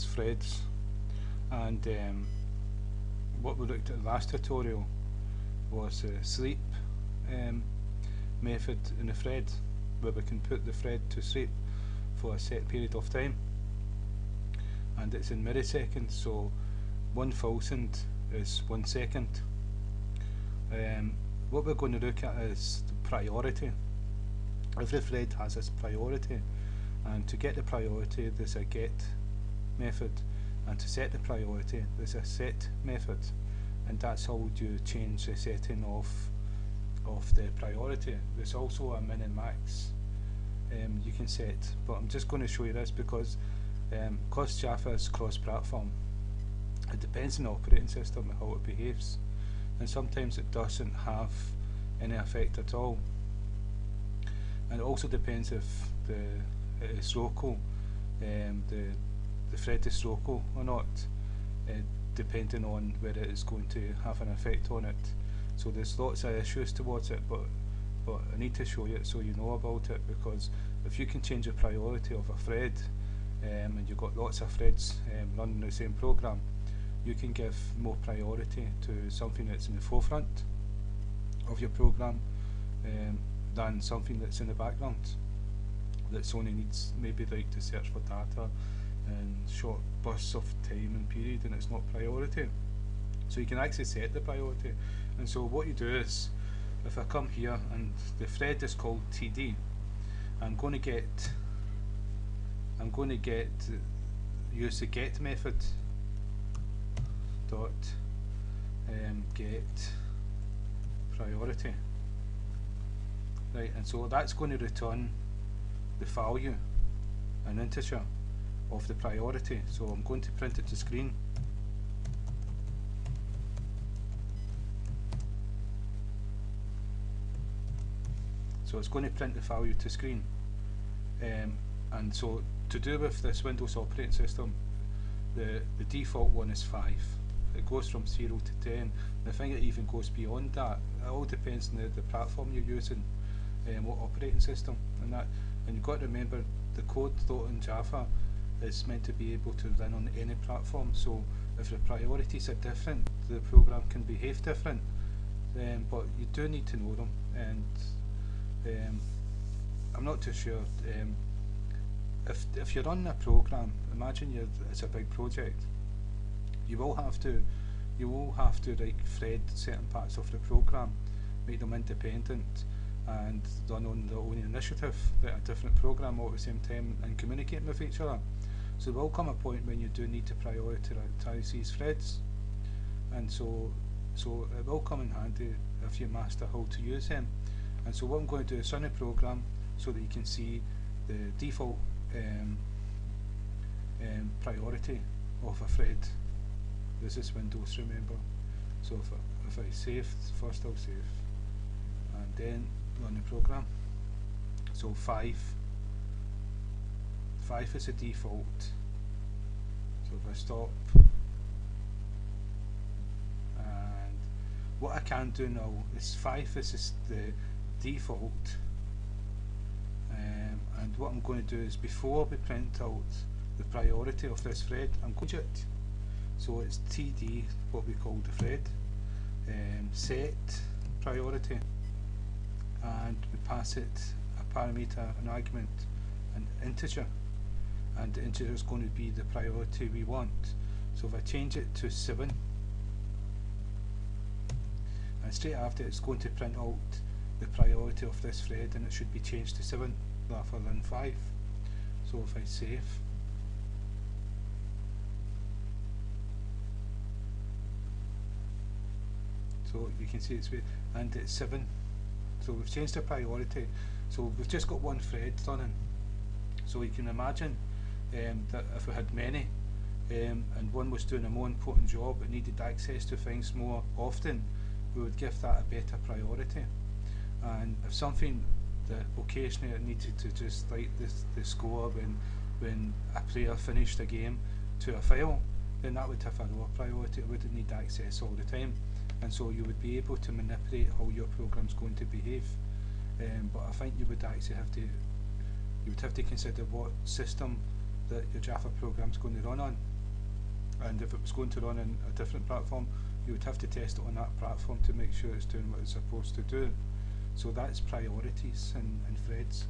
threads, and what we looked at in the last tutorial was the sleep um, method in the thread, where we can put the thread to sleep for a set period of time, and it's in milliseconds, so 1,000 is 1 second. What we're going to look at is the priority. Every thread has its priority, and to get the priority there's a get method, and to set the priority there's a set method, and that's how you change the setting of the priority. There's also a min and max you can set, but I'm just going to show you this because Java is cross-platform. It depends on the operating system and how it behaves, and sometimes it doesn't have any effect at all. And it also depends if it is local, the thread is local or not, depending on whether it is going to have an effect on it. So there's lots of issues towards it, but I need to show you it so you know about it, because if you can change the priority of a thread, and you've got lots of threads running the same program, you can give more priority to something that's in the forefront of your program than something that's in the background, that's only needs maybe like to search for data and short bursts of time and period, and it's not priority. So you can actually set the priority. And so what you do is, if I come here and the thread is called TD, I'm going to use the get method dot get priority, right, and so that's going to return the value, an integer of the priority. So I'm going to print it to screen. So it's going to print the value to screen, and so to do with this Windows operating system, the default one is 5. It goes from 0 to 10. I think it even goes beyond that. It all depends on the platform you're using, what operating system, and you've got to remember the code though in Java is meant to be able to run on any platform. So if the priorities are different, the program can behave different. But you do need to know them, and I'm not too sure. If you're running a program, imagine it's a big project. You will have to like thread certain parts of the program, make them independent, and run on their own initiative, like a different program all at the same time, and communicate with each other. So there will come a point when you do need to prioritize these threads, and so it will come in handy if you master how to use them. And so what I'm going to do is run a program so that you can see the default priority of a thread. This is Windows, remember. So if I save, first I'll save and then run the program. So 5 is the default. So if I stop, and what I can do now is 5 is the default, and what I'm going to do is, before we print out the priority of this thread, I'm going to it. So it's TD, what we call the thread, set priority, and we pass it a parameter, an argument, an integer, and the integer is going to be the priority we want. So if I change it to 7, and straight after it's going to print out the priority of this thread, and it should be changed to 7 rather than 5. So if I save, so you can see it's and it's 7. So we've changed the priority. So we've just got one thread running. So you can imagine that if we had many, and one was doing a more important job, it needed access to things more often, we would give that a better priority. And if something that occasionally it needed to just write the score when a player finished a game to a file, then that would have a lower priority. It wouldn't need access all the time, and so you would be able to manipulate how your program's going to behave. But I think you would actually have to consider what system that your Java program's going to run on. And if it was going to run on a different platform, you would have to test it on that platform to make sure it's doing what it's supposed to do. So that's priorities in threads.